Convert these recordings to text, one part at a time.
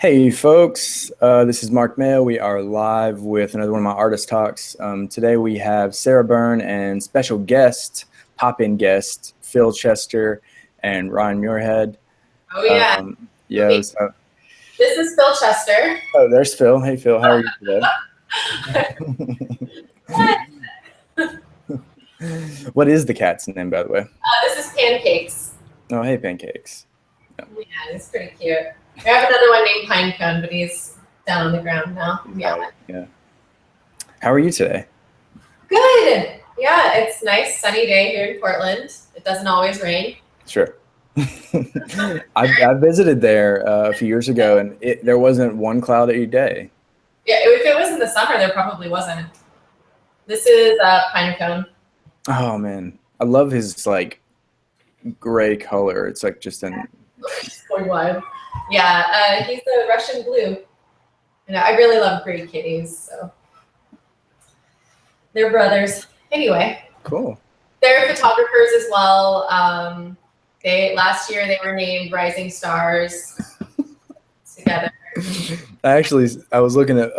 Hey folks, this is Mark Mayo. We are live with another one of my artist talks. Today we have Sara Byrne and special guest, pop-in guest, Phil Chester and Ryan Muirhead. Oh yeah. Yeah. So, This is Phil Chester. oh, there's Phil. Hey Phil, how are you today? What is the cat's name, by the way? This is Pancakes. Oh, hey Pancakes. Yeah, he's pretty cute. We have another one named Pinecone, but he's down on the ground now. Yeah. How are you today? Good. Yeah, it's a nice sunny day here in Portland. It doesn't always rain. Sure. I visited there a few years ago, and there wasn't one cloud every day. Yeah, if it was in the summer, there probably wasn't. This is Pinecone. Oh man, I love his like gray color. It's like just an. Going wild. Yeah, he's a Russian blue. And I really love gray kitties, so they're brothers. Anyway. Cool. They're photographers as well. Last year they were named Rising Stars together. I was looking at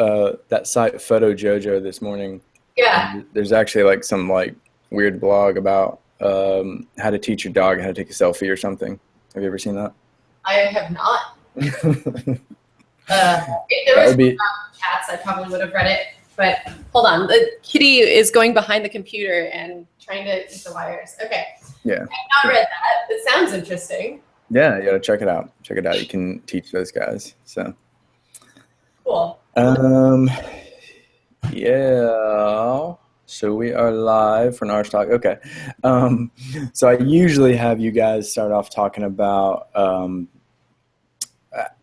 that site Photo Jojo this morning. Yeah. There's actually like some like weird blog about how to teach your dog how to take a selfie or something. Have you ever seen that? I have not. If there was cats, I probably would have read it. But hold on, the kitty is going behind the computer and trying to eat the wires. Okay. Yeah. I've not read that. It sounds interesting. Yeah, you gotta check it out. Check it out. You can teach those guys. So. Cool. Yeah. So we are live for an artist talk. Okay. So I usually have you guys start off talking about.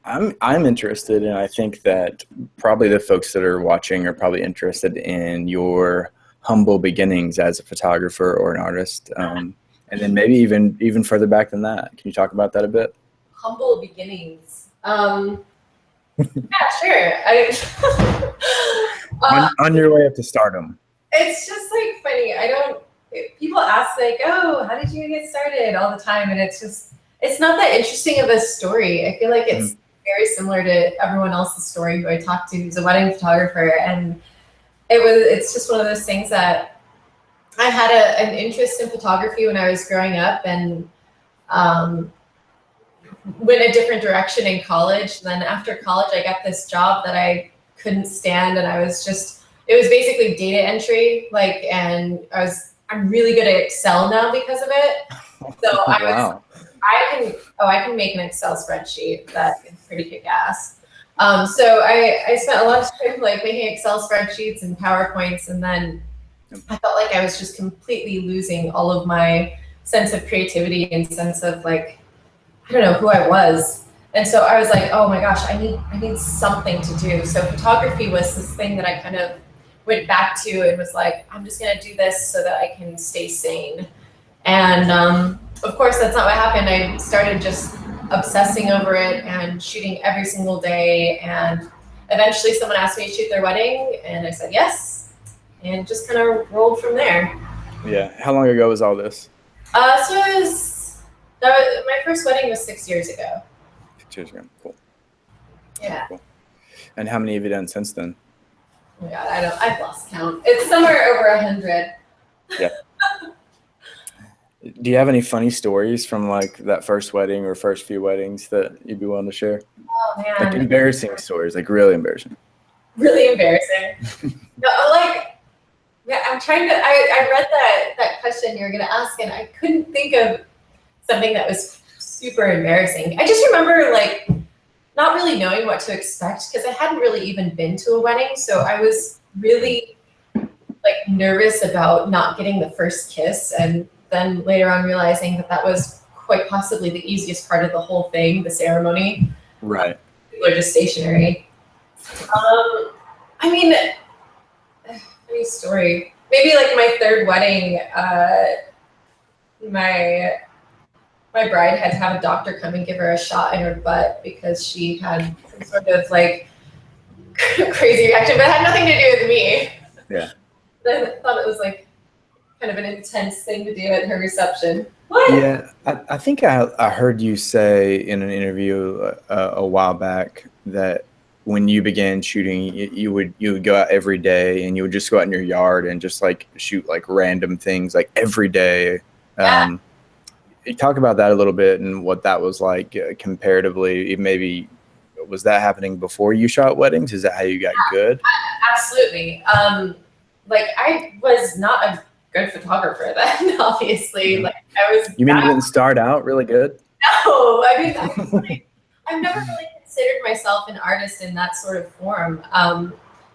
I'm interested, and I think that probably the folks that are watching are probably interested in your humble beginnings as a photographer or an artist, and then maybe even further back than that. Can you talk about that a bit? Humble beginnings. Yeah, sure. On your way up to stardom. It's just like funny. People ask like, oh, how did you get started all the time? And it's not that interesting of a story. I feel like it's very similar to everyone else's story who I talked to who's a wedding photographer. And it's just one of those things that I had an interest in photography when I was growing up and went a different direction in college. Then after college, I got this job that I couldn't stand. And it was basically data entry, and I'm really good at Excel now because of it. So Wow. I can make an Excel spreadsheet that is pretty kick-ass. So I spent a lot of time making Excel spreadsheets and PowerPoints, and then I felt like I was just completely losing all of my sense of creativity and sense of I don't know who I was. And so I was like, oh my gosh, I need something to do. So photography was this thing that I kind of went back to and was like, I'm just gonna do this so that I can stay sane. And of course, that's not what happened. I started just obsessing over it and shooting every single day. And eventually someone asked me to shoot their wedding and I said yes, and just kind of rolled from there. Yeah. How long ago was all this? My first wedding was 6 years ago. 6 years ago. Cool. Yeah. Cool. And how many have you done since then? Oh my God, I've lost count. It's somewhere over 100. Yeah. Do you have any funny stories from that first wedding or first few weddings that you'd be willing to share? Oh man. Embarrassing stories, really embarrassing. Really embarrassing. No, I'm trying to. I read that question you were gonna ask, and I couldn't think of something that was super embarrassing. I just remember not really knowing what to expect because I hadn't really even been to a wedding, so I was really nervous about not getting the first kiss, and then later on realizing that was quite possibly the easiest part of the whole thing, the ceremony. Right. People are just stationary. Funny story. Maybe my third wedding, my bride had to have a doctor come and give her a shot in her butt because she had some sort of crazy reaction, but it had nothing to do with me. Yeah. But I thought it was kind kind of an intense thing to do at her reception. What? Yeah, I think I heard you say in an interview a while back that when you began shooting, you would go out every day and you would just go out in your yard and just like shoot like random things like every day. Yeah. Talk about that a little bit and what that was like comparatively. Maybe was that happening before you shot weddings? Is that how you got good? Absolutely. Like I was not a good photographer then, obviously. Yeah. Like I was. You mean you didn't start out really good? No, I mean, I've never really considered myself an artist in that sort of form.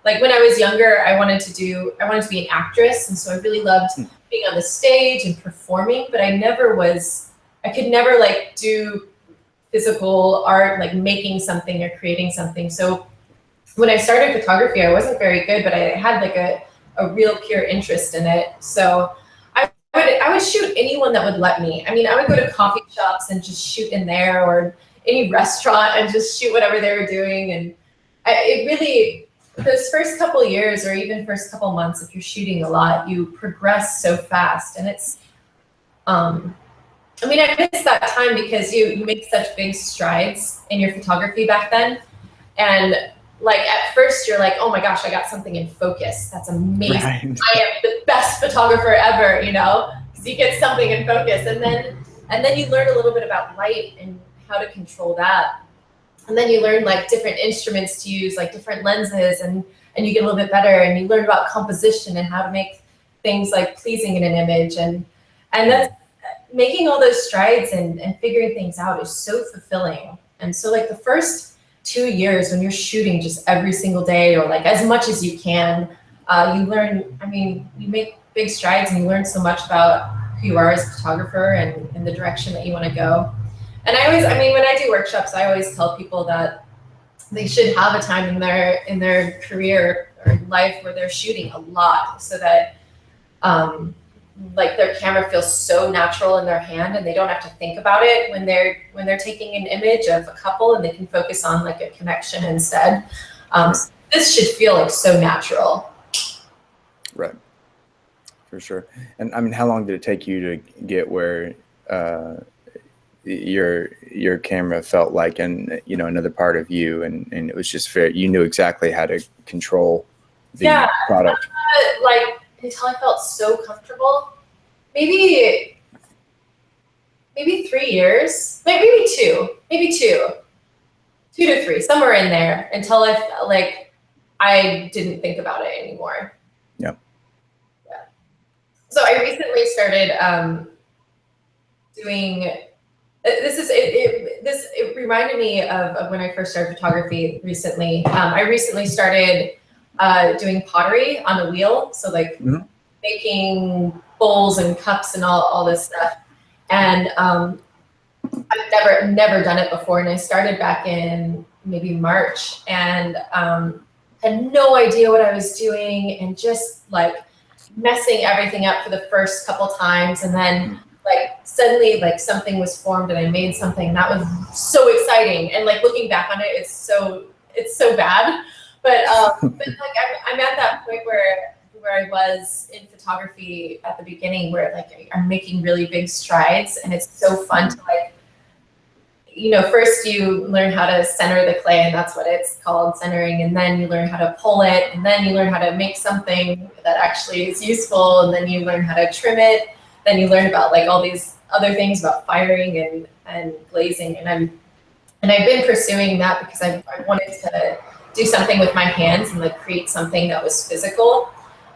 Like when I was younger, I wanted to be an actress, and so I really loved being on the stage and performing. But I could never like do physical art, like making something or creating something. So when I started photography, I wasn't very good, but I had like a real pure interest in it. So I would shoot anyone that would let me. I mean, I would go to coffee shops and just shoot in there, or any restaurant and just shoot whatever they were doing. And it really, those first couple of years or even first couple months, if you're shooting a lot, you progress so fast. And it's, I mean, I miss that time because you make such big strides in your photography back then. And like at first you're like, oh my gosh, I got something in focus. That's amazing. Right. I am the best photographer ever, you know, because you get something in focus. And then you learn a little bit about light and how to control that. And then you learn like different instruments to use, like different lenses, and you get a little bit better, and you learn about composition and how to make things like pleasing in an image. And that's making all those strides and figuring things out is so fulfilling. And so like the first 2 years when you're shooting just every single day, or like as much as you can, you learn, I mean, you make big strides and you learn so much about who you are as a photographer and the direction that you want to go. And I mean, when I do workshops, I always tell people that they should have a time in their career or life where they're shooting a lot, so that like their camera feels so natural in their hand and they don't have to think about it when they're taking an image of a couple, and they can focus on like a connection instead. This should feel like so natural. Right. For sure. And I mean, how long did it take you to get where your camera felt like, and you know, another part of you, and it was just fair, you knew exactly how to control the product? Like until I felt so comfortable. Maybe 3 years, like maybe two to three, somewhere in there, until I felt like I didn't think about it anymore. Yeah. So I recently started doing. It reminded me of when I first started photography recently. I recently started doing pottery on the wheel. So like making bowls and cups and all this stuff. And I've never done it before. And I started back in maybe March, and had no idea what I was doing, and just like messing everything up for the first couple times. And then like suddenly like something was formed and I made something, and that was so exciting. And like looking back on it, it's so bad. But like I'm at that point where I was in photography at the beginning, where like I'm making really big strides, and it's so fun to like, you know, first you learn how to center the clay, and that's what it's called, centering, and then you learn how to pull it, and then you learn how to make something that actually is useful, and then you learn how to trim it, then you learn about like all these other things about firing and glazing, and I've been pursuing that because I wanted to do something with my hands and like create something that was physical.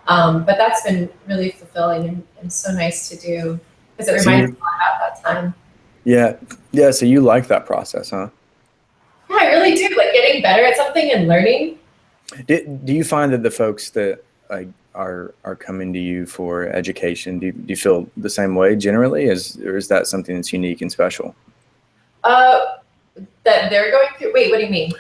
But that's been really fulfilling and so nice to do, because it reminds me a lot about that time. Yeah. So you like that process, huh? Yeah, I really do. Like getting better at something and learning. Do you find that the folks that like are coming to you for education, do you feel the same way generally, or is that something that's unique and special? That they're going through? Wait, what do you mean?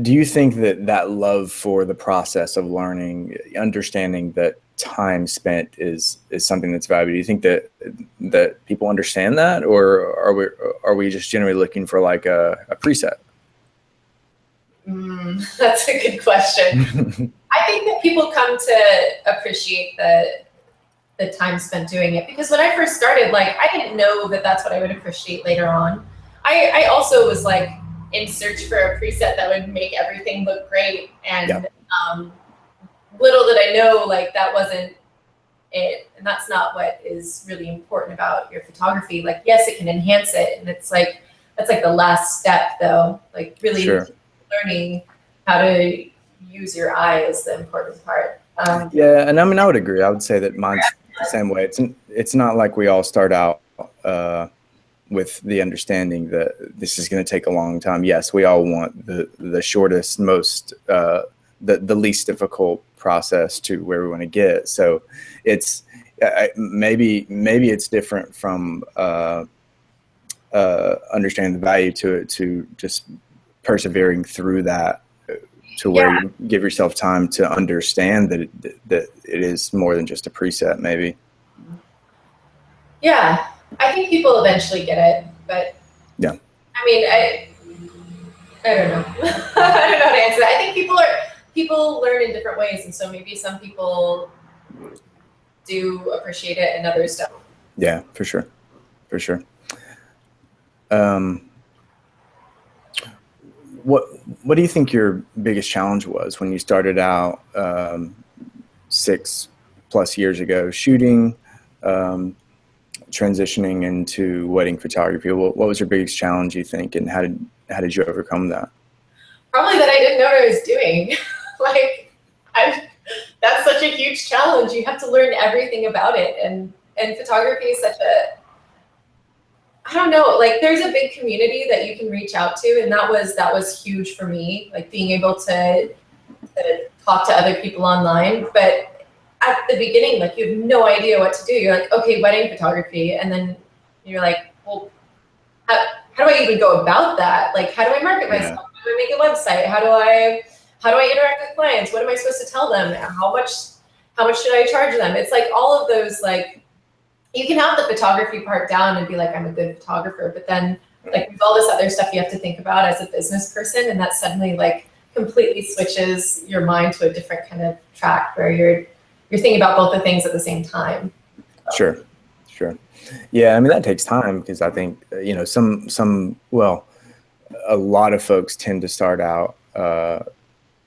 Do you think that love for the process of learning, understanding that time spent is something that's valuable? Do you think that people understand that, or are we just generally looking for like a preset? That's a good question. I think that people come to appreciate the time spent doing it. Because when I first started, like, I didn't know that that's what I would appreciate later on. I also was like in search for a preset that would make everything look great. And little did I know, like, that wasn't it. And that's not what is really important about your photography. Like, yes, it can enhance it. And it's like, that's like the last step though. Like really learning how to use your eye is the important part. Yeah, and I mean, I would agree. I would say that mine's the same way. It's not like we all start out with the understanding that this is going to take a long time. Yes, we all want the shortest, most the least difficult process to where we want to get. So it's maybe it's different from understanding the value to it, to just persevering through that, to where you give yourself time to understand that it is more than just a preset, maybe. Yeah, I think people eventually get it, but yeah. I mean, I don't know. I don't know how to answer that. I think people learn in different ways, and so maybe some people do appreciate it and others don't. Yeah, for sure. What do you think your biggest challenge was when you started out 6+ years ago shooting, transitioning into wedding photography? What was your biggest challenge, you think, and how did you overcome that? Probably that I didn't know what I was doing. Like, that's such a huge challenge. You have to learn everything about it, and photography is such a, I don't know, like, there's a big community that you can reach out to, and that was huge for me, like being able to talk to other people online. But at the beginning, like, you have no idea what to do. You're like, okay, wedding photography, and then you're like, well, how do I even go about that? Like, how do I market myself? How do I make a website? How do I interact with clients? What am I supposed to tell them? How much should I charge them? It's like all of those, like, you can have the photography part down and be like, I'm a good photographer, but then, like, there's all this other stuff you have to think about as a business person, and that suddenly, like, completely switches your mind to a different kind of track where you're thinking about both the things at the same time. So. Sure. Yeah, I mean, that takes time, because I think, you know, a lot of folks tend to start out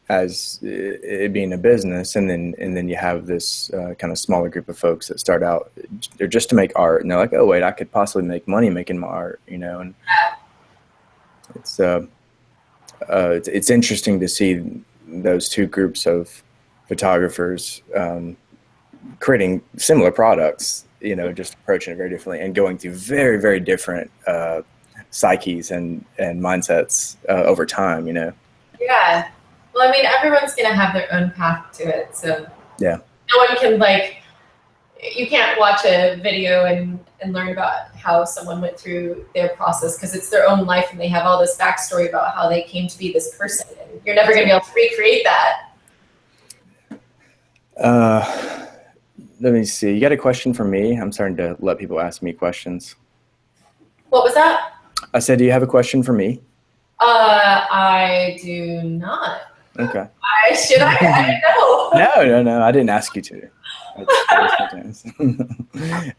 as it being a business, and then you have this kind of smaller group of folks that start out, they're just to make art, and they're like, oh wait, I could possibly make money making my art, you know. And it's interesting to see those two groups of photographers creating similar products, you know, just approaching it very differently and going through very, very different psyches and mindsets over time, you know. Yeah. Well, I mean, everyone's going to have their own path to it. So yeah, no one can, like, you can't watch a video and learn about how someone went through their process, because it's their own life and they have all this backstory about how they came to be this person. And you're never going to be able to recreate that. Let me see. You got a question for me? I'm starting to let people ask me questions. What was that? I said, do you have a question for me? I do not. Okay. Should I? I don't know. No. I didn't ask you to.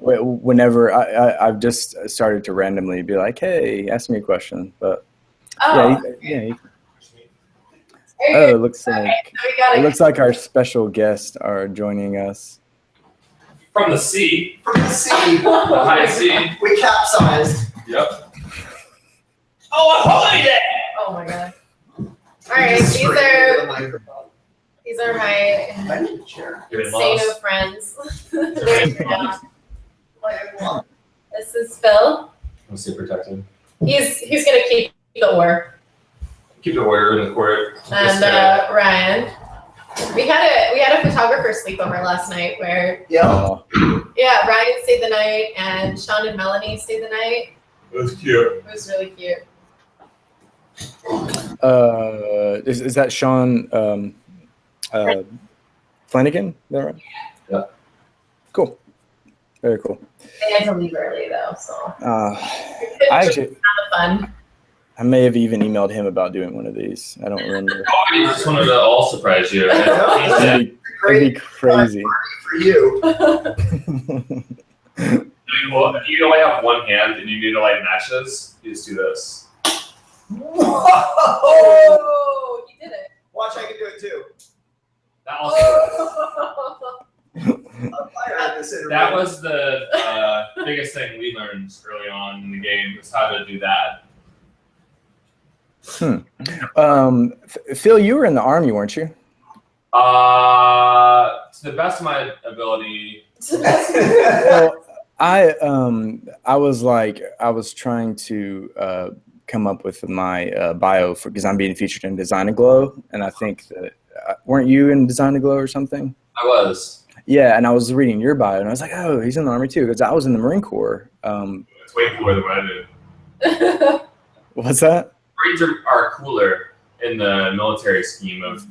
Whenever I've just started to randomly be like, hey, ask me a question. But yeah. Oh, it looks like our special guests are joining us. From the sea. The high sea. We capsized. Yep. Oh, a holiday! Oh my god. Alright, these are my Insano friends. This is Phil. I'm super protected. He's gonna keep the oar. Keep the oar in the court. And Ryan. We had a photographer sleepover last night where Ryan stayed the night and Sean and Melanie stayed the night. It was cute. It was really cute. Is that Sean Flanagan? Is that right? Yeah. Cool. Very cool. They had to leave early though, so I actually fun. I may have even emailed him about doing one of these. I don't remember. Oh, I just wanted to all surprise you. That'd be crazy. For you. Well, if you only have one hand and you need to light matches, you just do this. Whoa! Oh, you did it. Watch, I can do it too. That also that was the biggest thing we learned early on in the game, was how to do that. Phil, you were in the Army, weren't you? To the best of my ability. Well, I was trying to come up with my bio because I'm being featured in Design a Glow, and I think that weren't you in Design a Glow or something? I was. Yeah, and I was reading your bio, and I was like, oh, he's in the Army too, because I was in the Marine Corps. It's way cooler than what I did. What's that? Marines are cooler in the military scheme of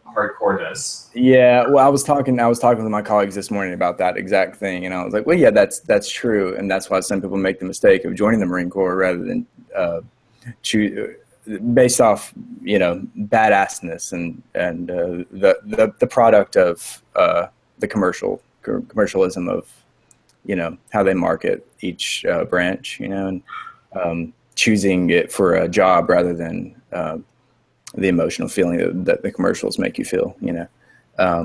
hardcoreness. Yeah, well, I was talking with my colleagues this morning about that exact thing, and I was like, well, yeah, that's true, and that's why some people make the mistake of joining the Marine Corps rather than based off, badassness and the product of the commercialism of, how they market each branch, and choosing it for a job rather than the emotional feeling that the commercials make you feel, Like, are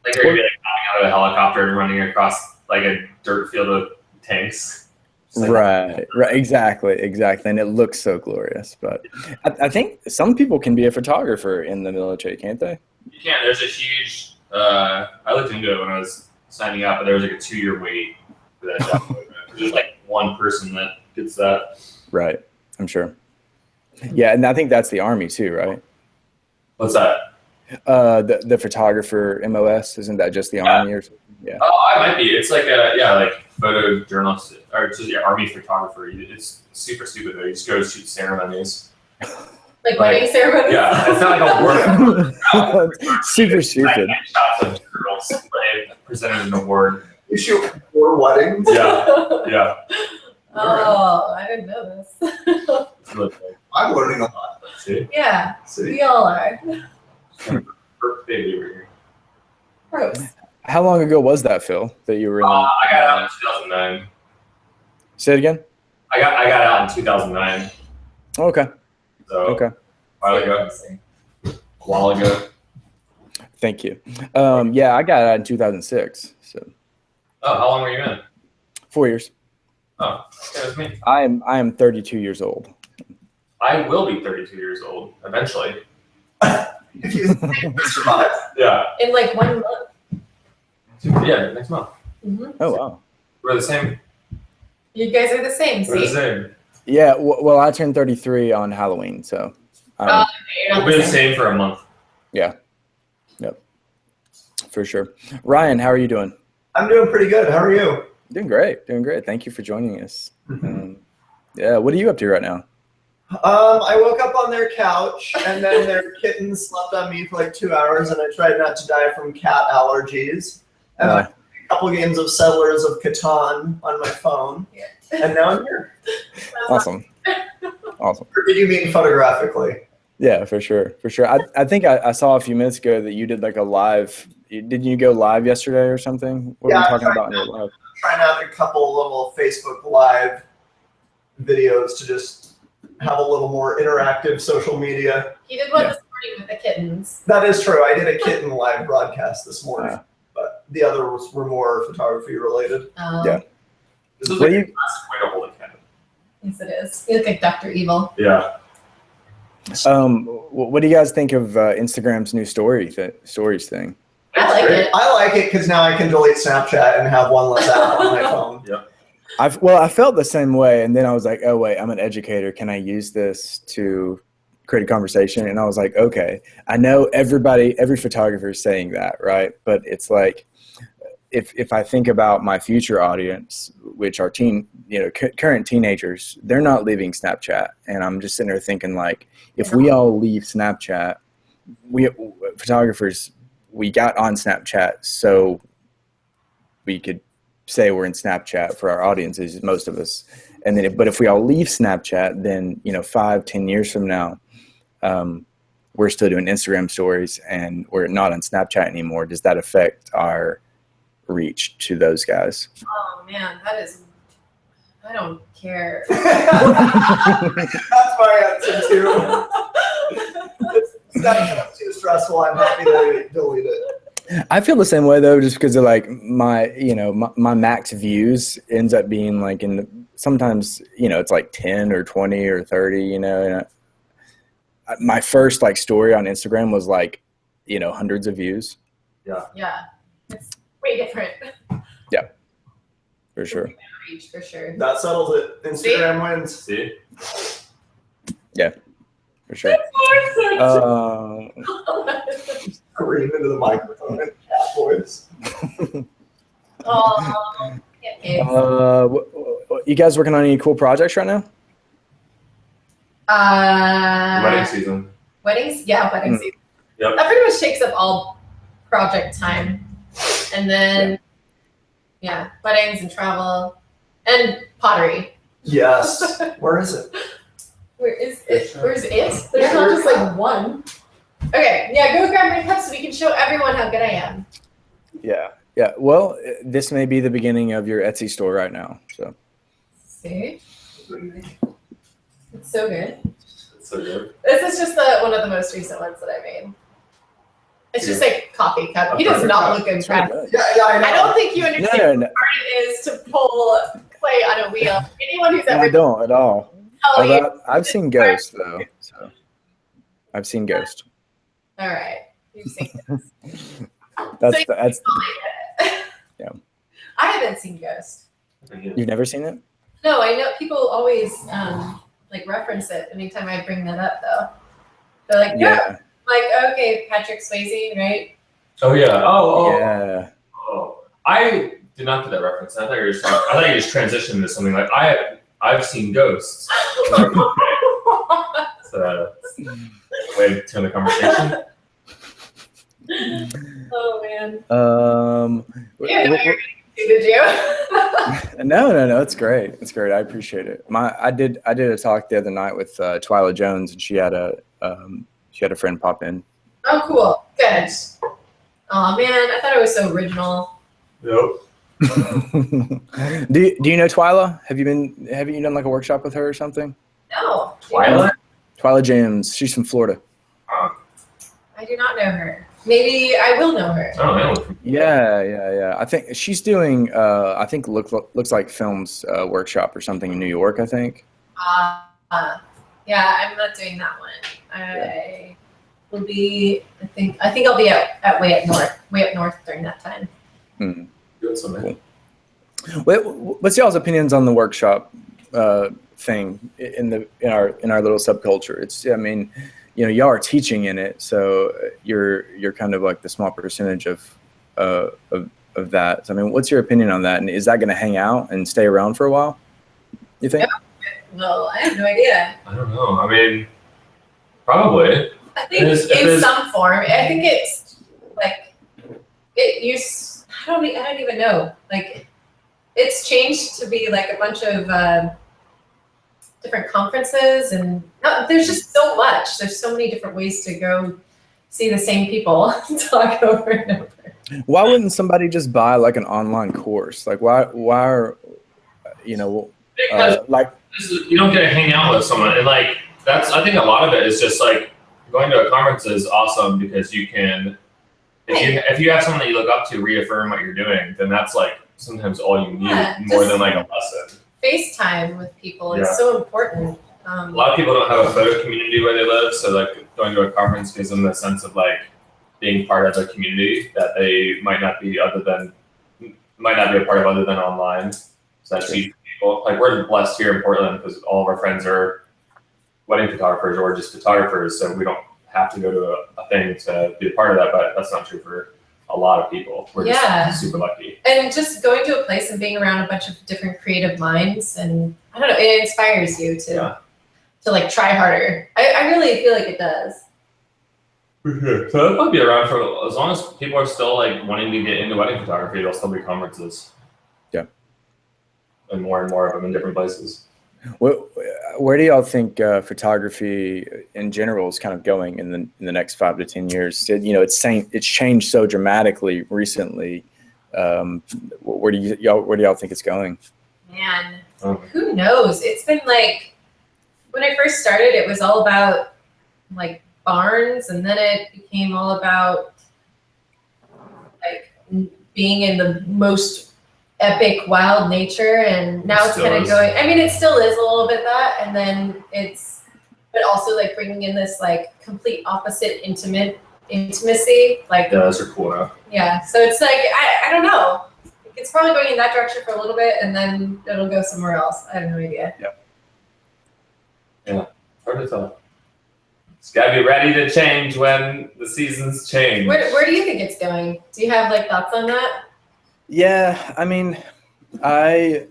you hopping out of a helicopter and running across like a dirt field of tanks? Right, exactly, and it looks so glorious. But I think some people can be a photographer in the military, can't they? You can. There's a huge. I looked into it when I was signing up, but there was like a 2-year wait for that job. There's like one person that gets that. Right, I'm sure. Yeah, and I think that's the Army too, right? What's that? The photographer MOS, isn't that just the Army or something? Yeah. Oh, I might be. It's like like photojournalist or it's just Army photographer. It's super stupid though. You just go shoot ceremonies. Like wedding ceremonies? Yeah, it's not like a work. Super stupid. Shots of girls presented an award. You shoot 4 weddings? Yeah. Oh, I didn't know this. It's really cool. I'm learning a lot. See? Yeah, See? we all are. Perfect baby over here. Gross. How long ago was that, Phil, that you were in? I got out in 2009. Say it again? I got out in 2009. Oh, okay. So Okay. a while ago. Thank you. Yeah, I got out in 2006. So. Oh, how long were you in? 4 years. Oh, that was me. I am 32 years old. I will be 32 years old eventually. If you survive. Yeah. In like 1 month. Yeah, next month. Mm-hmm. Oh wow. We're the same. You guys are the same, We're the see? same. Yeah. Well, I turned 33 on Halloween, so. You're not We'll be the same for a month. Yeah. Yep. For sure. Ryan, how are you doing? I'm doing pretty good. How are you? Doing great. Thank you for joining us. Yeah. What are you up to right now? I woke up on their couch, and then their kitten slept on me for like 2 hours, and I tried not to die from cat allergies. And I played a couple games of Settlers of Catan on my phone, and now I'm here. Awesome. Awesome. Or did you mean photographically? Yeah, for sure. I think I saw a few minutes ago that you did like a live. Didn't you go live yesterday or something? What were you talking about in your live? Trying out a couple little Facebook Live videos to just have a little more interactive social media. He did one this morning with the kittens. That is true. I did a kitten live broadcast this morning, but the others were more photography related. Yeah. This is What like do a you- classic way to hold a cat. Yes, it is. You look like Dr. Evil. Yeah. What do you guys think of Instagram's new stories thing? I like it. I like it because now I can delete Snapchat and have one less app on my phone. Yeah. I felt the same way, and then I was like, oh wait, I'm an educator. Can I use this to create a conversation? And I was like, okay, I know every photographer is saying that, right? But it's like, if I think about my future audience, which are current teenagers, they're not leaving Snapchat, and I'm just sitting there thinking like, if we all leave Snapchat, we photographers, we got on Snapchat so we could say we're in Snapchat for our audiences, most of us, And then, but if we all leave Snapchat, then 5-10 years from now, we're still doing Instagram stories and we're not on Snapchat anymore. Does that affect our reach to those guys? Oh man, I don't care. That's my answer too. Snapchat's too stressful. I'm happy to delete it. I feel the same way though, just because of like my max views ends up being like sometimes it's like 10 or 20 or 30. And my first like story on Instagram was like hundreds of views. Yeah, it's way different. Yeah, for sure. Reach for sure. That settles it. Instagram wins. See? Yeah, for sure. Scream into the microphone and cat voice. Oh, you guys working on any cool projects right now? Wedding season. Weddings? Yeah, wedding season. Yep. That pretty much takes up all project time. And then, weddings and travel and pottery. Yes. Where is it? Where is it? Where's it? There's not just like one. Okay, go grab my cup so we can show everyone how good I am. Yeah. Well, this may be the beginning of your Etsy store right now. So. See? It's so good. It's so good. This is just one of the most recent ones that I made. It's just like coffee cup. He does not look incredible. Yeah, I know. I don't think you understand No. how hard it is to pull clay on a wheel. Anyone who's ever I don't at all. tell you. Although I've seen Ghost though. So I've seen Ghost. All right, you've seen this. That's Yeah. I haven't seen Ghost. You've never seen it? No, I know people always like reference it anytime I bring that up though. They're like, Yeah. Like, okay, Patrick Swayze, right? Oh yeah. Oh. Yeah. Oh. I did not get that reference. I thought you just transitioned into something like I've seen ghosts. So way to turn the conversation. Oh man. Did you? No, it's great. It's great. I appreciate it. I did a talk the other night with Twyla Jones, and she had a friend pop in. Oh, cool. Good. Oh man, I thought it was so original. Nope. Do you know Twyla? Have you done like a workshop with her or something? No. Twilight? James. She's from Florida. I do not know her. Maybe I will know her. I don't know. Yeah. I think she's doing. Looks like films workshop or something in New York. I think. Yeah, I'm not doing that one. I will be. I think I'll be at way up north during that time. Hmm. Doing something. What's y'all's opinions on the workshop thing in our little subculture? It's, I mean, y'all are teaching in it, so you're kind of like the small percentage of that. So, I mean, what's your opinion on that? And is that going to hang out and stay around for a while? You think? Well, I have no idea. I don't know. I mean, probably. I think in some form. I think it's like it used. I don't even know. Like, it's changed to be like a bunch of different conferences, and there's just so much. There's so many different ways to go see the same people talk over and over. Why wouldn't somebody just buy like an online course? Like, why are Because like you don't get to hang out with someone, and like I think a lot of it is just like going to a conference is awesome because you can. If you have someone that you look up to reaffirm what you're doing, then that's like sometimes all you need more than like a lesson. FaceTime with people is so important. A lot of people don't have a photo community where they live, so like going to a conference gives them the sense of like being part of a community that they might not be a part of other than online. So that's huge for people. Like, we're blessed here in Portland because all of our friends are wedding photographers or just photographers, so we don't have to go to a thing to be a part of that, but that's not true for a lot of people. We're just super lucky. And just going to a place and being around a bunch of different creative minds, and I don't know, it inspires you to like try harder. I really feel like it does. For sure. So it'll probably be around for as long as people are still like wanting to get into wedding photography. There'll still be conferences. Yeah. And more of them in different places. Where do y'all think photography in general is kind of going in the next 5 to 10 years? It's changed so dramatically recently. Where do y'all think it's going? Man, who knows? It's been like, when I first started, it was all about like barns, and then it became all about like being in the most epic wild nature, and now it's kind of going, I mean, it still is a little bit that, and then but also like bringing in this like complete opposite intimacy, like those are cool. Yeah, so it's like I don't know, it's probably going in that direction for a little bit, and then it'll go somewhere else. I have no idea. Yeah, hard to tell. It's got to be ready to change when the seasons change. Where do you think it's going? Do you have like thoughts on that? Yeah, I mean, I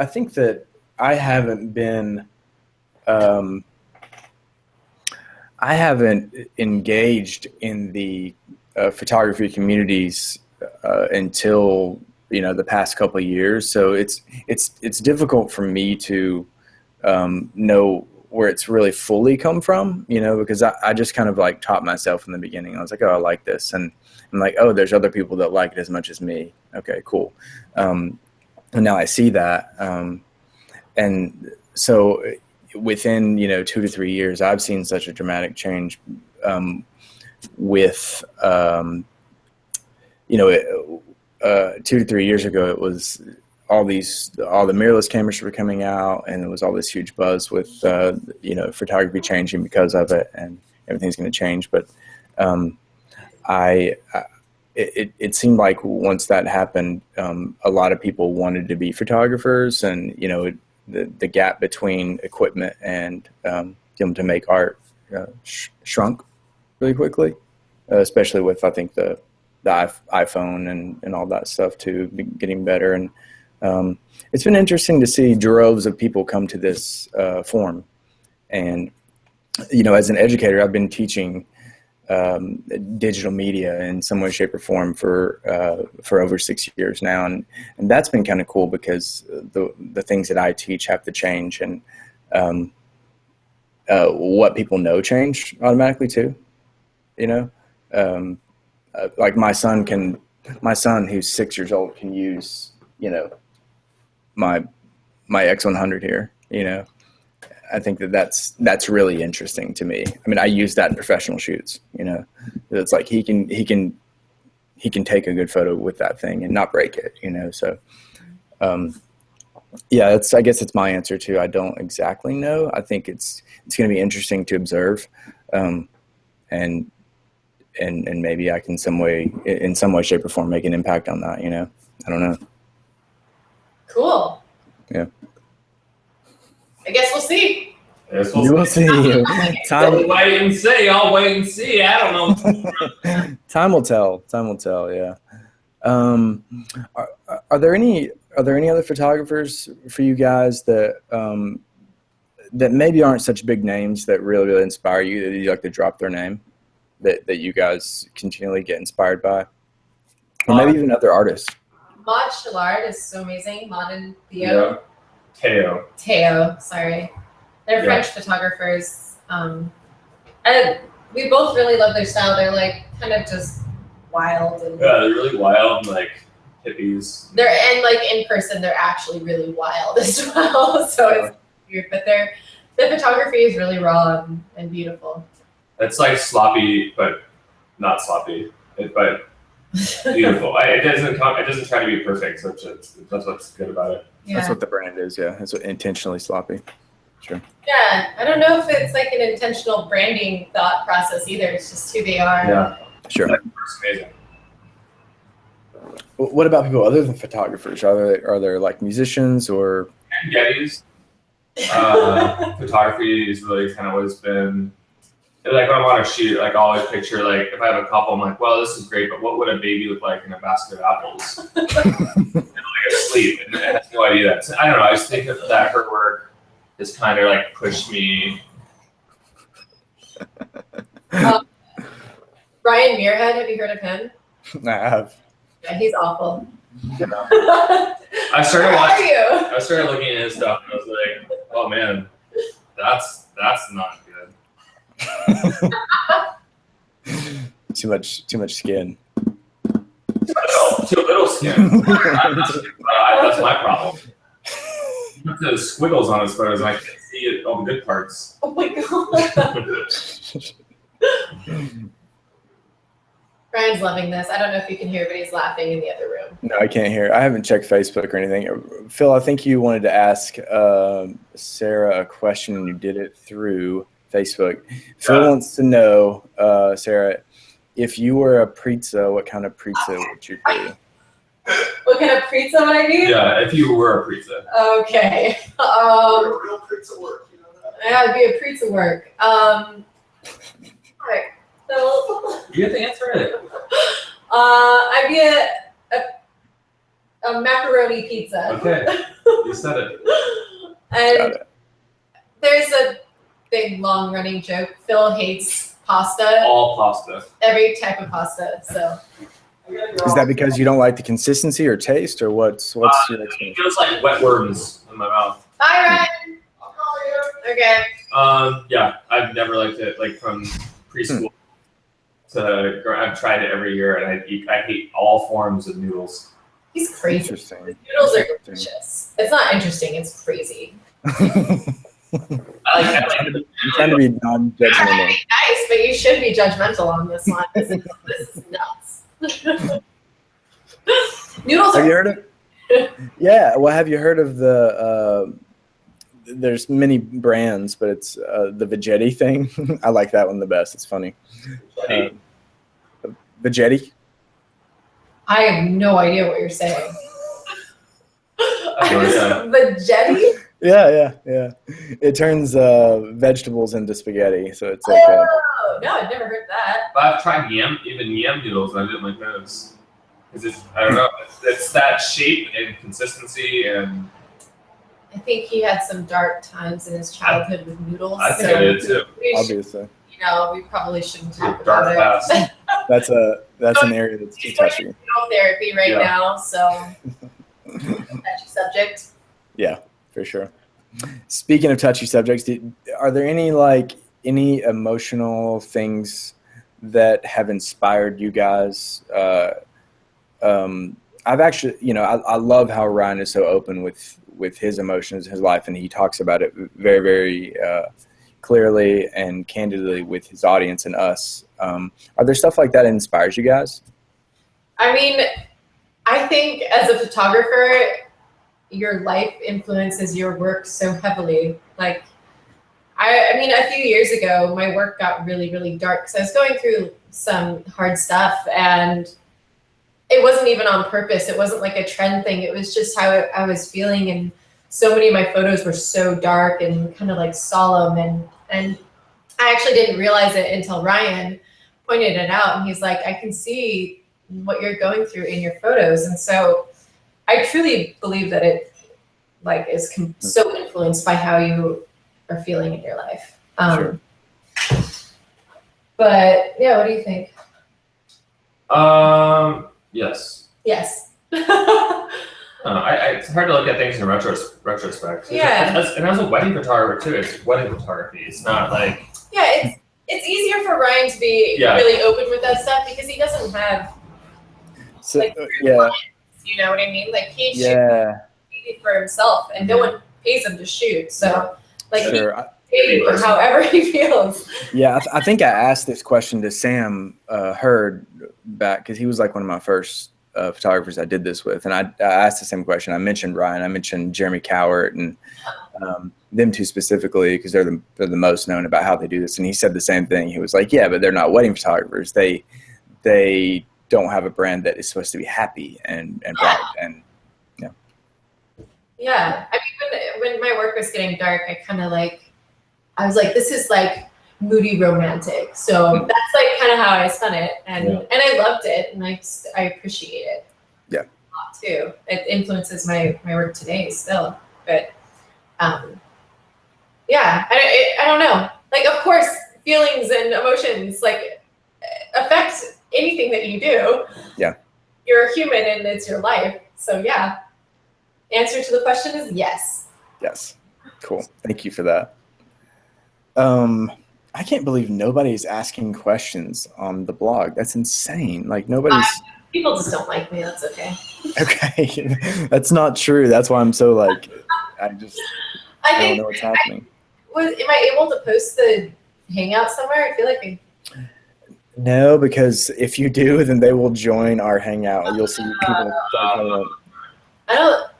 think that I haven't engaged in the photography communities until the past couple of years. So it's difficult for me to know where it's really fully come from, because I just kind of like taught myself in the beginning. I was like, oh, I like this, and I'm like, oh, there's other people that like it as much as me. Okay, cool. And now I see that. And so within, 2 to 3 years, I've seen such a dramatic change with, 2 to 3 years ago, it was all the mirrorless cameras were coming out, and it was all this huge buzz with, photography changing because of it, and everything's going to change. But it seemed like once that happened, a lot of people wanted to be photographers, and the gap between equipment and them to make art shrunk really quickly, especially with, I think, the iPhone and all that stuff too getting better. And it's been interesting to see droves of people come to this form. And as an educator, I've been teaching digital media in some way, shape, or form for over 6 years now, and that's been kind of cool, because the things that I teach have to change, and what people know change automatically too. Like my son who's 6 years old can use my X100 here. I think that's really interesting to me. I mean, I use that in professional shoots. It's like he can take a good photo with that thing and not break it. So yeah, I guess it's my answer too. I don't exactly know. I think it's going to be interesting to observe, and maybe I can in some way, shape, or form make an impact on that. I don't know. Cool. Yeah. I guess we'll see. You will see. Time. Wait and see. I'll wait and see. I don't know. Time will tell. Yeah. Are there any other photographers for you guys that maybe aren't such big names that really inspire you, that you like to drop their name, that you guys continually get inspired by, or maybe even other artists? Maud Chillard is so amazing. Maud and Theo. Yeah. Theo, sorry. They're French photographers. And we both really love their style. They're like kind of just wild. And they're really wild, like hippies. And like in person, they're actually really wild as well. So it's weird, but their photography is really raw and beautiful. It's like sloppy, but not sloppy. But beautiful. It doesn't try to be perfect. So that's what's good about it. Yeah. That's what the brand is. Yeah, it's intentionally sloppy. Sure. Yeah, I don't know if it's like an intentional branding thought process either. It's just who they are. Yeah, sure. That's amazing. What about people other than photographers? Are there like musicians or? And Gettys. Photography is really kind of always been. Like when I want to shoot, like I always picture, like if I have a couple, I'm like, well, this is great, but what would a baby look like in a basket of apples? Like asleep, and it has no idea. I don't know. I just think that her work has kind of like pushed me. Ryan Muirhead, have you heard of him? I have. Yeah, he's awful. Yeah. I started Where watching. are you? I started looking at his stuff, and I was like, oh man, that's not good. Too much skin. Too little skin. That's my problem. He put those squiggles on his photos, and I can't see all the good parts. Oh my god. Brian's loving this. I don't know if you can hear, but he's laughing in the other room. No, I can't hear. I haven't checked Facebook or anything. Phil, I think you wanted to ask Sarah a question, and you did it through Facebook. Phil wants to know, Sarah, if you were a pizza, what kind of pizza would you be? What kind of pizza would I be? Yeah, if you were a pizza. Okay. Real pizza work, you know that? Yeah, it'd be a pizza work. Alright. So, You have to answer it. I'd be a macaroni pizza. Okay, you said it. And there's a big long running joke. Phil hates pasta. All pasta. Every type of pasta. So Is that because you don't like the consistency or taste, or what's your It explanation? feels like wet worms in my mouth. hi Ryan. I'll call you. Okay. Yeah, I've never liked it. Like from preschool to I've tried it every year, and I hate all forms of noodles. He's crazy. Interesting. Noodles are delicious. It's not interesting, it's crazy. I like I'm trying to be non-judgmental. Nice, but you should be judgmental on this one. This is nuts. Noodles Have you are heard of? Yeah. Well, have you heard of the? There's many brands, but it's the Vegetti thing. I like that one the best. It's funny. Vegetti. I have no idea what you're saying. Yeah. Vegetti? Yeah. It turns vegetables into spaghetti, so it's like. Oh, no, I've never heard that. But I've tried yam noodles, and I didn't like those. Because I don't know, it's that shape and consistency, and I think he had some dark times in his childhood with noodles. I think I did too. We Obviously, we probably shouldn't talk Dark about it. past. that's an area that's too He's going touchy. through therapy right Yeah. now, so touchy subject. Yeah, for sure. Speaking of touchy subjects, are there any emotional things that have inspired you guys? I've actually, I love how Ryan is so open with his emotions, his life, and he talks about it very, very clearly and candidly with his audience and us. Are there stuff like that inspires you guys? I mean, I think as a photographer, your life influences your work so heavily. Like, I mean, a few years ago, my work got really, really dark because I was going through some hard stuff, and it wasn't even on purpose. It wasn't like a trend thing. It was just how I was feeling, and so many of my photos were so dark and kind of like solemn, and I actually didn't realize it until Ryan pointed it out, and he's like, I can see what you're going through in your photos. And so I truly believe that it is so influenced by how you are feeling in your life. Sure. But yeah, what do you think? Yes. Yes. It's hard to look at things in retrospect. Yeah. And as a wedding photographer too, it's wedding photography. It's not like. Yeah, it's easier for Ryan to be really open with that stuff because he doesn't have clients, you know what I mean? Like he shoots for himself, and no one pays him to shoot. So he pays for however he feels. Yeah, I think I asked this question to Sam Hurd back because he was like one of my first photographers I did this with, and I asked the same question. I mentioned Ryan, I mentioned Jeremy Cowart, and them two specifically because they're the most known about how they do this. And he said the same thing. He was like, "Yeah, but they're not wedding photographers. They don't have a brand that is supposed to be happy and bright and Yeah, I mean, when my work was getting dark, I was like, this is like moody romantic. So that's like kind of how I spun it, and I loved it, and I appreciate it. Yeah, a lot too. It influences my work today still, but yeah, I don't know. Like, of course, feelings and emotions affect anything that you do. Yeah, you're a human, and it's your life. So yeah, answer to the question is yes. Yes. Cool. Thank you for that. I can't believe nobody's asking questions on the blog. That's insane. Like nobody's. People just don't like me. That's okay. Okay, that's not true. That's why I'm so like. I don't know what's happening. Am I able to post the Hangout somewhere? I feel like No, because if you do, then they will join our Hangout. You'll see people start coming up. I don't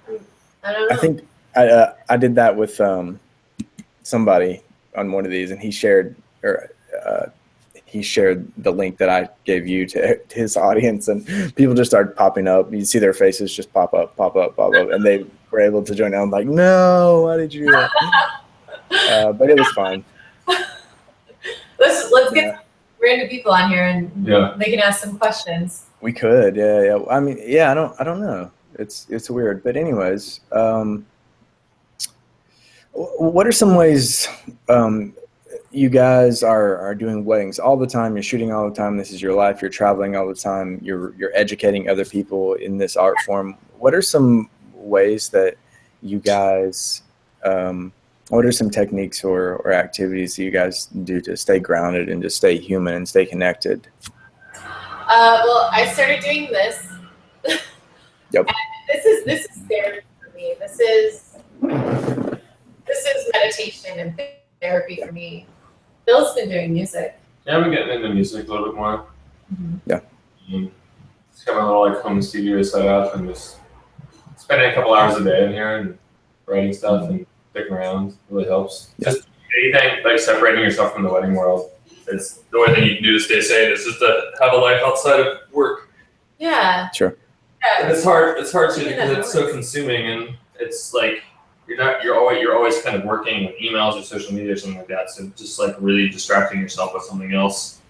know. I think I did that with somebody on one of these, and he shared the link that I gave you to his audience, and people just started popping up. You see their faces just pop up, and they were able to join. I'm like, no, why did you do that? But it was fine. Let's get some random people on here, and they can ask some questions. We could, yeah. I mean, yeah, I don't know. It's weird, but anyways, what are some ways you guys are doing weddings all the time? You're shooting all the time. This is your life. You're traveling all the time. You're educating other people in this art form. What are some ways that you guys? What are some techniques or activities that you guys do to stay grounded and to stay human and stay connected? Well, I started doing this. Yep. And this is therapy for me. This is meditation and therapy for me. Bill's been doing music. Yeah, I've been getting into music a little bit more. Mm-hmm. Yeah. Just got my little like home studio set up and just spending a couple hours a day in here and writing stuff and sticking around really helps. Yeah. Just anything like separating yourself from the wedding world. It's the only thing you can do to stay sane is just to have a life outside of work. Yeah. Sure. And it's hard too because it's so consuming and it's like you're always kind of working with emails or social media or something like that. So just like really distracting yourself with something else.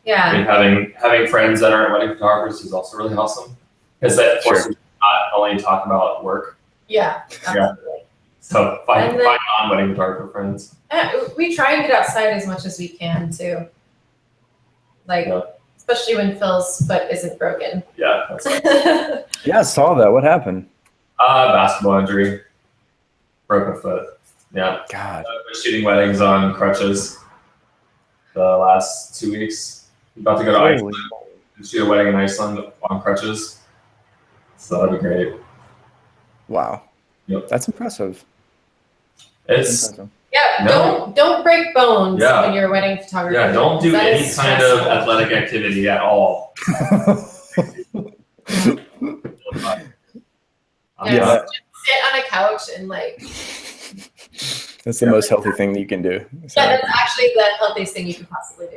Yeah. I mean, having friends that aren't wedding photographers is also really awesome because that forces you to not only talk about work. Yeah. Yeah. So find non-wedding photographer friends. We try and get outside as much as we can too. Like, especially when Phil's foot isn't broken. Yeah. Yeah, I saw that. What happened? Basketball injury. Broken foot. Yeah. God. I've been shooting weddings on crutches the last 2 weeks. About to go to Iceland and shoot a wedding in Iceland on crutches. So that'd be great. Wow. Yep. That's impressive. It's impressive. Yeah, don't break bones when you're a wedding photographer. Yeah, don't do any kind of athletic activity at all. Yeah. Sit on a couch and like. That's the most healthy thing that you can do. So. Yeah, that's actually the healthiest thing you could possibly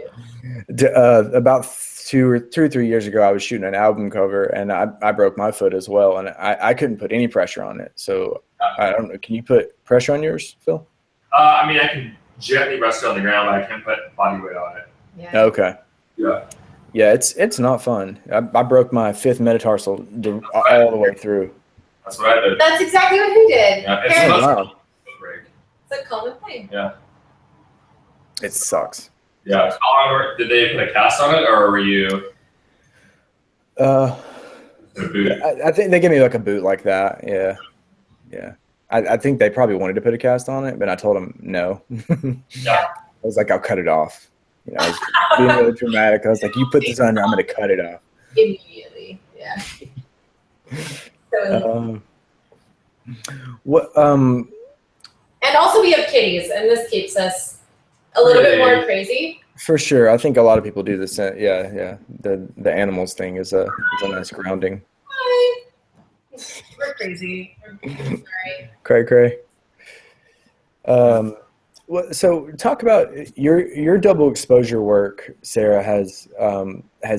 do. About 2 or 3 years ago, I was shooting an album cover and I broke my foot as well, and I couldn't put any pressure on it. So I don't know. Can you put pressure on yours, Phil? I mean, I can gently rest it on the ground, but I can't put body weight on it. Yeah. Okay. Yeah. Yeah, it's not fun. I broke my 5th metatarsal all the way through. That's what I did. That's exactly what he did. Yeah, it's the most common break. It's a common thing. Yeah. It sucks. Yeah. Did they put a cast on it, or were you? A boot? I think they gave me like a boot like that. Yeah. Yeah. I think they probably wanted to put a cast on it, but I told them no. Yeah. I was like, I'll cut it off. You know, I was being really dramatic. I was like, you put this under, I'm going to cut it off. Immediately. Yeah. What? And also we have kitties, and this keeps us a little bit more crazy. For sure, I think a lot of people do this. Yeah. The animals thing is a nice grounding. Hi. We're crazy. Sorry. Cray. So talk about your double exposure work, Sarah, has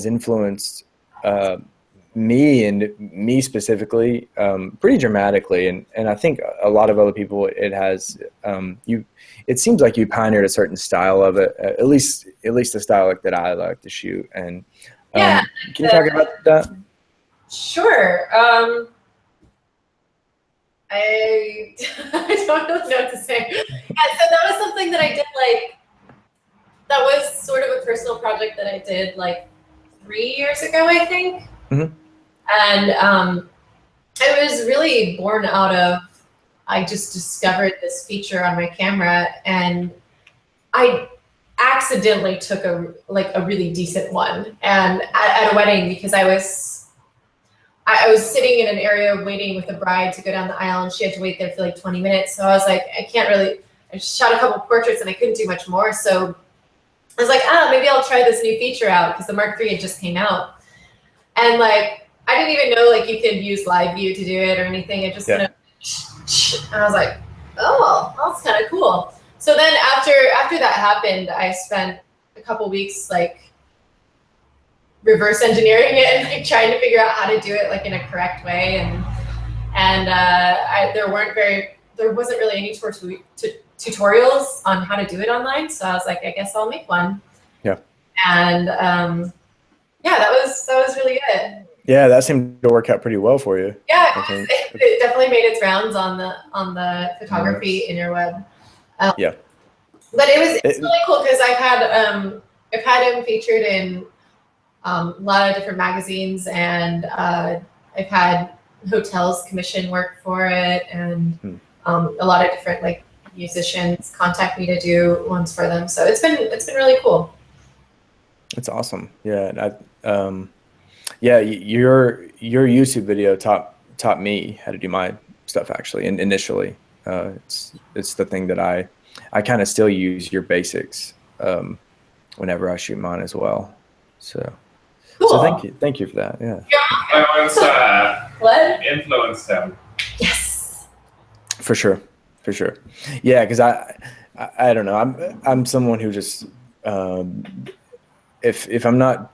influenced me specifically pretty dramatically, and I think a lot of other people it has. It seems like you pioneered a certain style of it, at least the style that I like to shoot. And can you talk about that? Sure. I don't really know what to say. Yeah, so that was something that I did that was sort of a personal project that I did 3 years ago, I think. Mm-hmm. And It was really born out of, I just discovered this feature on my camera, and I accidentally took a really decent one, and at a wedding, because I was sitting in an area waiting with the bride to go down the aisle, and she had to wait there for like 20 minutes. So I was like, I shot a couple portraits and I couldn't do much more. So I was like, maybe I'll try this new feature out, because the Mark III had just came out. And like, I didn't even know like you could use live view to do it or anything. It just kind of, and I was like, oh, that's kind of cool. So then after that happened, I spent a couple weeks like reverse engineering it and like trying to figure out how to do it like in a correct way. And there wasn't really any tutorials on how to do it online. So I was like, I guess I'll make one. Yeah. And that was really good. Yeah, that seemed to work out pretty well for you. Yeah, it definitely made its rounds on the photography interweb. Yeah. But it's really cool, because I've had him featured in a lot of different magazines, and I've had hotels commission work for it, and a lot of different like musicians contact me to do ones for them. So it's been really cool. It's awesome. Yeah. Your YouTube video taught me how to do my stuff, actually. And initially, it's the thing that I kind of still use your basics whenever I shoot mine as well. So, cool. So thank you for that. Yeah. What? Influence them. Yes. For sure. Yeah, because I don't know. I'm someone who just if I'm not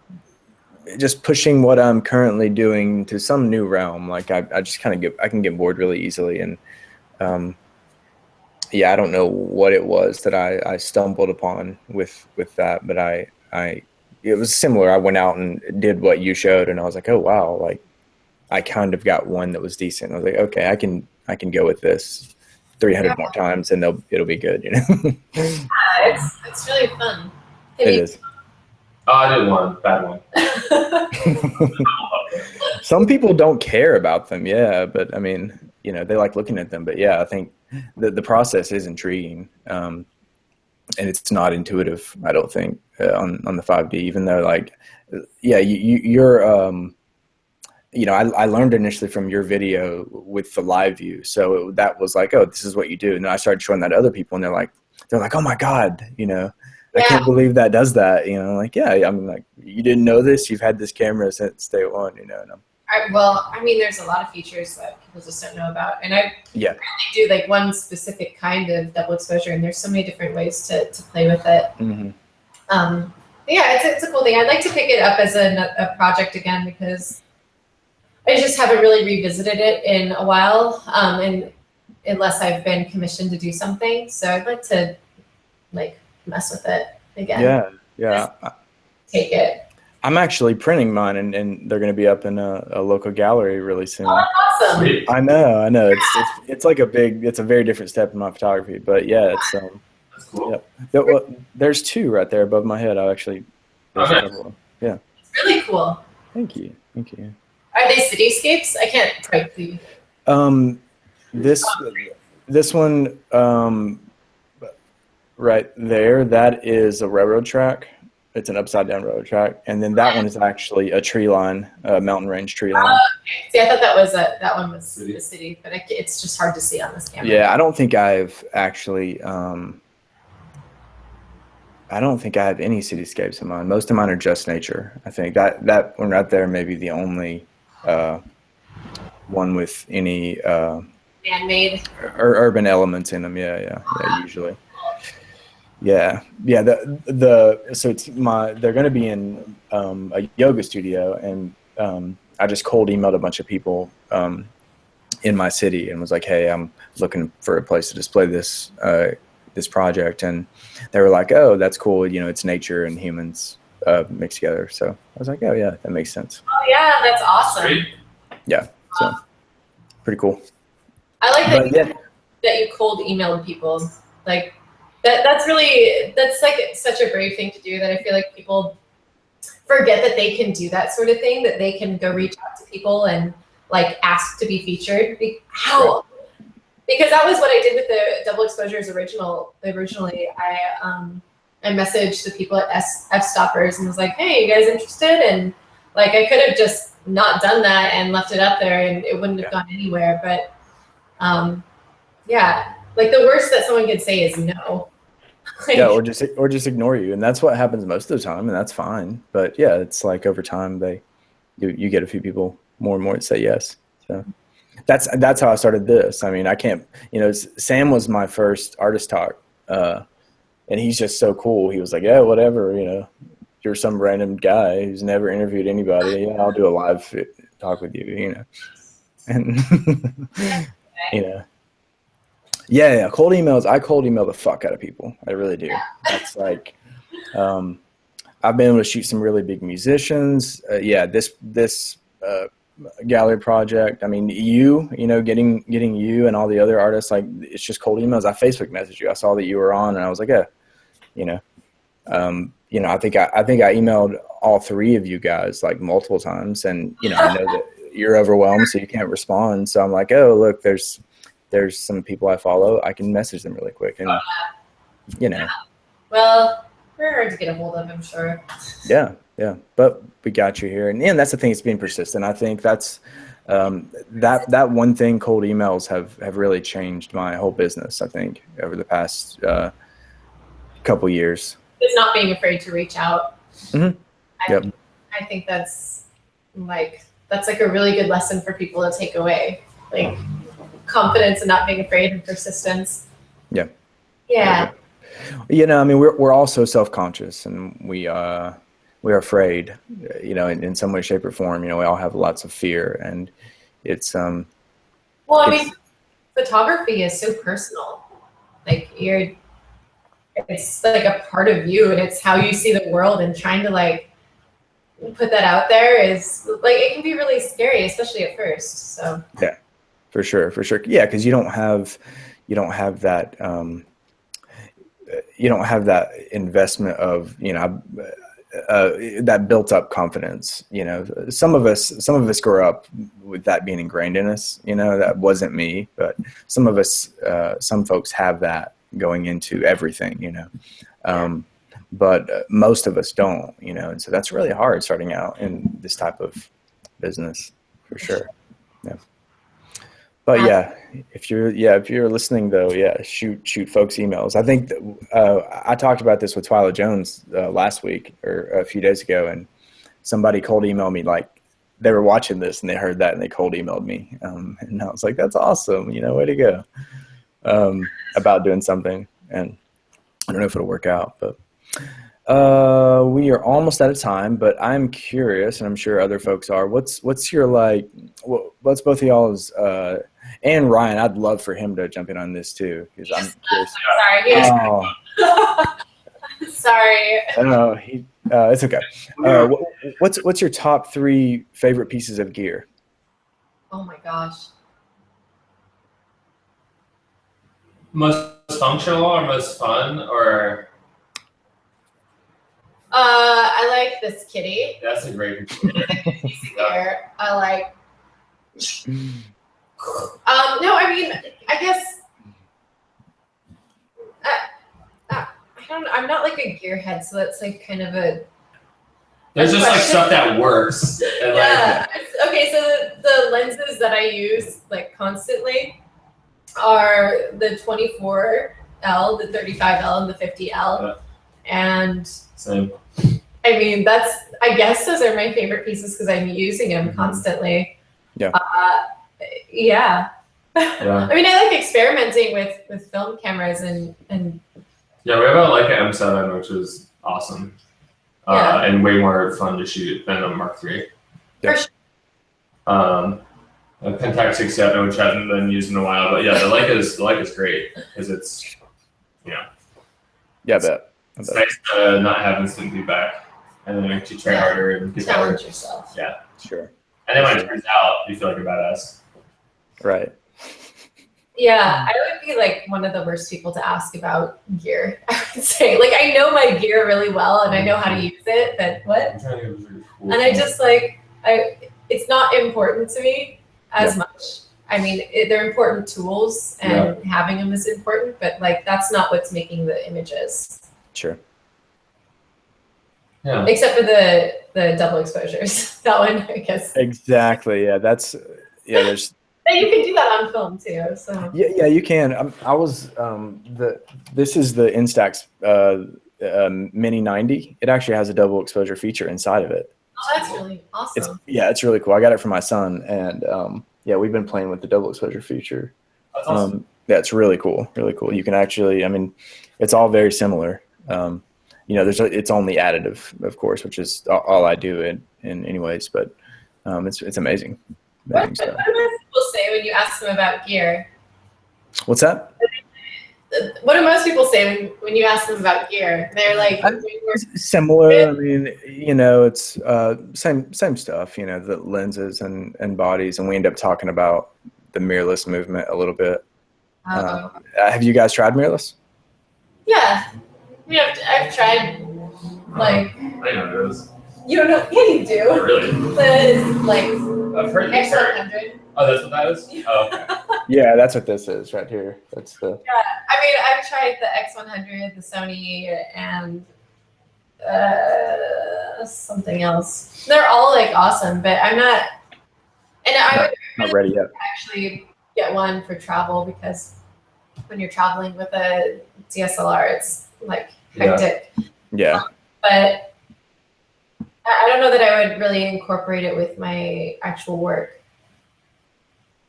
just pushing what I'm currently doing to some new realm, like I just kind of I can get bored really easily. And I don't know what it was that I stumbled upon with that, but it was similar. I went out and did what you showed, and I was like, oh wow, like I kind of got one that was decent. I was like, okay, I can go with this 300 more times, and it'll be good, you know. It's really fun. It is. I did one bad one. Some people don't care about them, yeah, but I mean, you know, they like looking at them. But yeah, I think the process is intriguing, and it's not intuitive, I don't think, on the 5D. Even though, like, yeah, you're, you know, I learned initially from your video with the live view, so that was like, oh, this is what you do, and then I started showing that to other people, and they're like, oh my god, you know. I can't believe that does that, you know, like, yeah, I mean, like, you didn't know this, you've had this camera since day one, you know. And well, I mean, there's a lot of features that people just don't know about. And I really do like one specific kind of double exposure, and there's so many different ways to play with it. Mm-hmm. It's a cool thing. I'd like to pick it up as a project again, because I just haven't really revisited it in a while, and unless I've been commissioned to do something. So I'd like to like mess with it again. Yeah. Take it. I'm actually printing mine, and they're going to be up in a local gallery really soon. Oh, that's awesome. I know. Yeah. It's like it's a very different step in my photography, but yeah, it's that's cool. Yeah. There's two right there above my head. Yeah. It's really cool. Thank you. Are they cityscapes? I can't type the. This one right there, that is a railroad track. It's an upside down railroad track, and then that one is actually a tree line, a mountain range tree line. Okay. See, I thought that one was the city, but it's just hard to see on this camera. Yeah, I don't think I've actually. I don't think I have any cityscapes in mine. Most of mine are just nature. I think that one right there may be the only one with any man-made or urban elements in them. Yeah, usually. Yeah. So they're going to be in a yoga studio, and I just cold emailed a bunch of people in my city and was like, hey, I'm looking for a place to display this project, and they were like, oh, that's cool, you know, it's nature and humans mixed together. So I was like, oh yeah, that makes sense. Oh yeah, that's awesome. Yeah, so pretty cool. I like that you cold emailed people. Like that's like such a brave thing to do, that I feel like people forget that they can do that sort of thing, that they can go reach out to people and like ask to be featured. How? Because that was what I did with the Double Exposures originally. I messaged the people at F Stoppers and was like, hey, you guys interested? And like I could have just not done that and left it up there and it wouldn't have gone anywhere. But yeah, like the worst that someone could say is no. Like, yeah, or just ignore you, and that's what happens most of the time, and that's fine. But yeah, it's like over time you get a few people more and more to say yes. So that's how I started this. I mean, I can't, Sam was my first artist talk, and he's just so cool. He was like, yeah, whatever, you're some random guy who's never interviewed anybody. Yeah, I'll do a live talk with you, and Yeah, cold emails. I cold email the fuck out of people. I really do. It's like, I've been able to shoot some really big musicians. This gallery project. I mean, getting you and all the other artists, like it's just cold emails. I Facebook messaged you. I saw that you were on, and I was like, I think I emailed all three of you guys like multiple times, and I know that you're overwhelmed, so you can't respond. So I'm like, oh, look, there's some people I follow. I can message them really quick, and Well, we're hard to get a hold of, I'm sure. Yeah. But we got you here, and that's the thing. It's being persistent. I think that's that one thing. Cold emails have really changed my whole business. I think over the past couple years. It's not being afraid to reach out. Mm-hmm. I think that's like a really good lesson for people to take away. Like confidence and not being afraid and persistence. Yeah. Yeah. I mean, we're all so self-conscious, and we are afraid, in some way, shape, or form. We all have lots of fear, and it's well, I mean, photography is so personal. Like it's like a part of you, and it's how you see the world, and trying to like put that out there is like, it can be really scary, especially at first. So yeah, for sure. Yeah. Cause you don't have that, you don't have that investment of, that built up confidence. Some of us grew up with that being ingrained in us. That wasn't me, but some of us, some folks have that going into everything. But most of us don't. And so that's really hard starting out in this type of business, for sure. Yeah. But if you're listening though, shoot folks emails. I think I talked about this with Twyla Jones last week or a few days ago, and somebody cold emailed me, like they were watching this and they heard that and they cold emailed me, and I was like, that's awesome, way to go, about doing something. And I don't know if it'll work out, but we are almost out of time. But I'm curious, and I'm sure other folks are. What's your what's both of y'all's? And Ryan, I'd love for him to jump in on this too, because I'm curious. Sorry. Sorry. No, it's okay. What's your top 3 favorite pieces of gear? Oh my gosh. Most functional or most fun, or? I like this kitty. That's a great piece of gear. I like. No, I mean, I guess. I don't know. I'm not like a gearhead, so that's like kind of a. There's just like stuff that works. And yeah. Okay, so the lenses that I use like constantly are the 24L, the 35L, and the 50L. Yeah. And same. I mean, I guess those are my favorite pieces because I'm using them constantly. Yeah. Yeah. Yeah. I mean, I like experimenting with film cameras and. Yeah, we have a Leica M7, which is awesome. And way more fun to shoot than a Mark III. For sure. A Pentax 67, which hasn't been used in a while, but yeah, the Leica's great because it's, Yeah, I bet. It's nice to not have instant feedback, and then you try harder and get challenge better. yourself. Yeah, sure. And then when it turns out, you feel like a badass. Right. Yeah, I would be like one of the worst people to ask about gear. I would say, like, I know my gear really well and I know how to use it, but what? I'm trying to get really cool. And I just like, it's not important to me. as much. I mean, they're important tools, and having them is important, but like that's not what's making the images. Sure. Yeah. Except for the double exposures. That one, I guess. Exactly. Yeah. There's. And you can do that on film too. So. Yeah, you can. This is the Instax Mini 90. It actually has a double exposure feature inside of it. Oh, that's really awesome. It's really cool. I got it for my son, and we've been playing with the double exposure feature. That's awesome. Yeah, it's really cool. Really cool. You can actually, I mean, it's all very similar. It's only additive, of course, which is all I do in anyways. But it's amazing. What do most people say when you ask them about gear? What's that? What do most people say when you ask them about gear? They're like similar. I mean, it's same stuff. The lenses and bodies, and we end up talking about the mirrorless movement a little bit. Have you guys tried mirrorless? Yeah, I've tried. Like, I know those. You don't know? Yeah, you do. Oh, really? I've heard X100. Oh, that's what that is? Oh, okay. Yeah, that's what this is right here. That's the. Yeah, I mean, I've tried the X100, the Sony, and something else. They're all like awesome, but I'm not. And I would not ready yet. Actually get one for travel, because when you're traveling with a DSLR, it's like hectic. Yeah. But I don't know that I would really incorporate it with my actual work.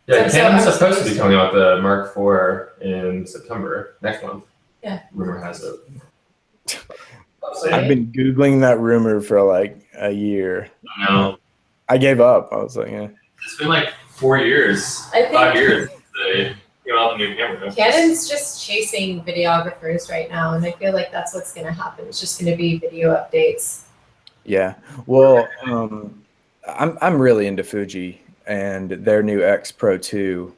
Yeah, Canon's supposed to be coming out the Mark IV in September next month. Yeah. Rumor has it. I've been Googling that rumor for like a year. I know. I gave up. I was like, yeah. It's been like 4 years, 5 years since they came out with the new camera. Canon's just chasing videographers right now, and I feel like that's what's going to happen. It's just going to be video updates. Yeah. Well, I'm really into Fuji, and their new X Pro 2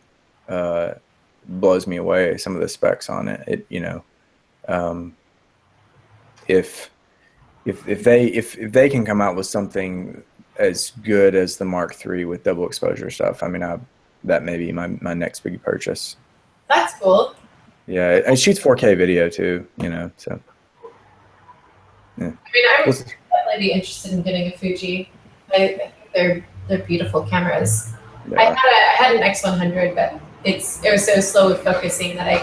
blows me away. Some of the specs on it. If they can come out with something as good as the Mark III with double exposure stuff, I mean, that may be my next big purchase. That's cool. Yeah, it shoots 4K video too, so. Yeah. I mean, I would definitely be interested in getting a Fuji. I think they're beautiful cameras. Yeah. I had an X100, but it was so slow with focusing that I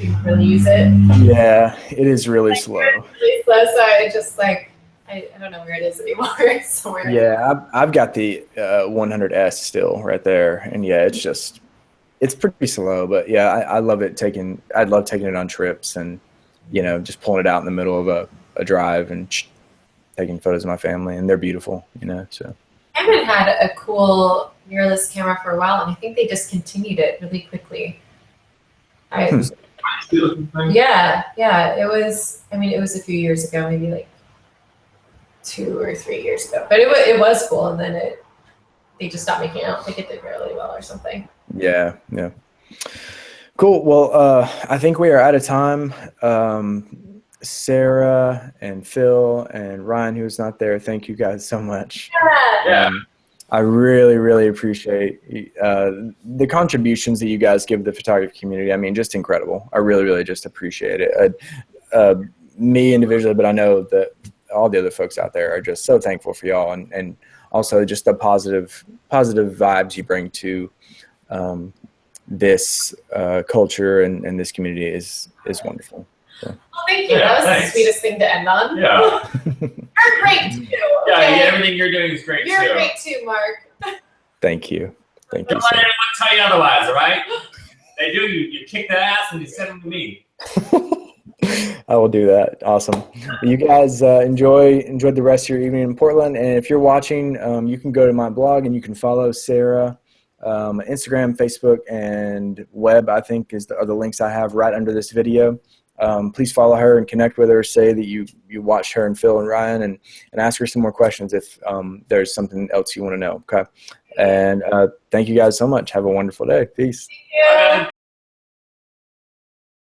didn't really use it. Yeah, it is really slow. Really slow, so I just I don't know where it is anymore. It's somewhere. Yeah, I've got the 100S still right there, and yeah, it's pretty slow, but yeah, I love it. I'd love taking it on trips and just pulling it out in the middle of a drive and taking photos of my family, and they're beautiful, so. Canon had a cool mirrorless camera for a while, and I think they discontinued it really quickly. Yeah, it was. I mean, it was a few years ago, maybe like 2 or 3 years ago, but it was cool, and then they just stopped making it. I don't think it did really well or something. Yeah. Cool. Well, I think we are out of time. Sarah and Phil and Ryan, who's not there, thank you guys so much. Yeah. I really, really appreciate the contributions that you guys give the photography community. I mean, just incredible. I really, really just appreciate it. Me individually, but I know that all the other folks out there are just so thankful for y'all, and also just the positive vibes you bring to this culture and this community is wonderful. So. Well, thank you. That was the sweetest thing to end on. Yeah. You're great too. Yeah, everything you're doing is great. You're great too, Mark. Thank you. Thank you. Don't let anyone tell you otherwise, all right? They do. You kick their ass and you send them to me. I will do that. Awesome. You guys enjoyed the rest of your evening in Portland, and if you're watching, you can go to my blog and you can follow Sarah. Instagram, Facebook, and web, I think, are the links I have right under this video. Please follow her and connect with her. Say that you watched her and Phil and Ryan, and ask her some more questions if there's something else you want to know. Okay. And thank you guys so much. Have a wonderful day. Peace. Thank you.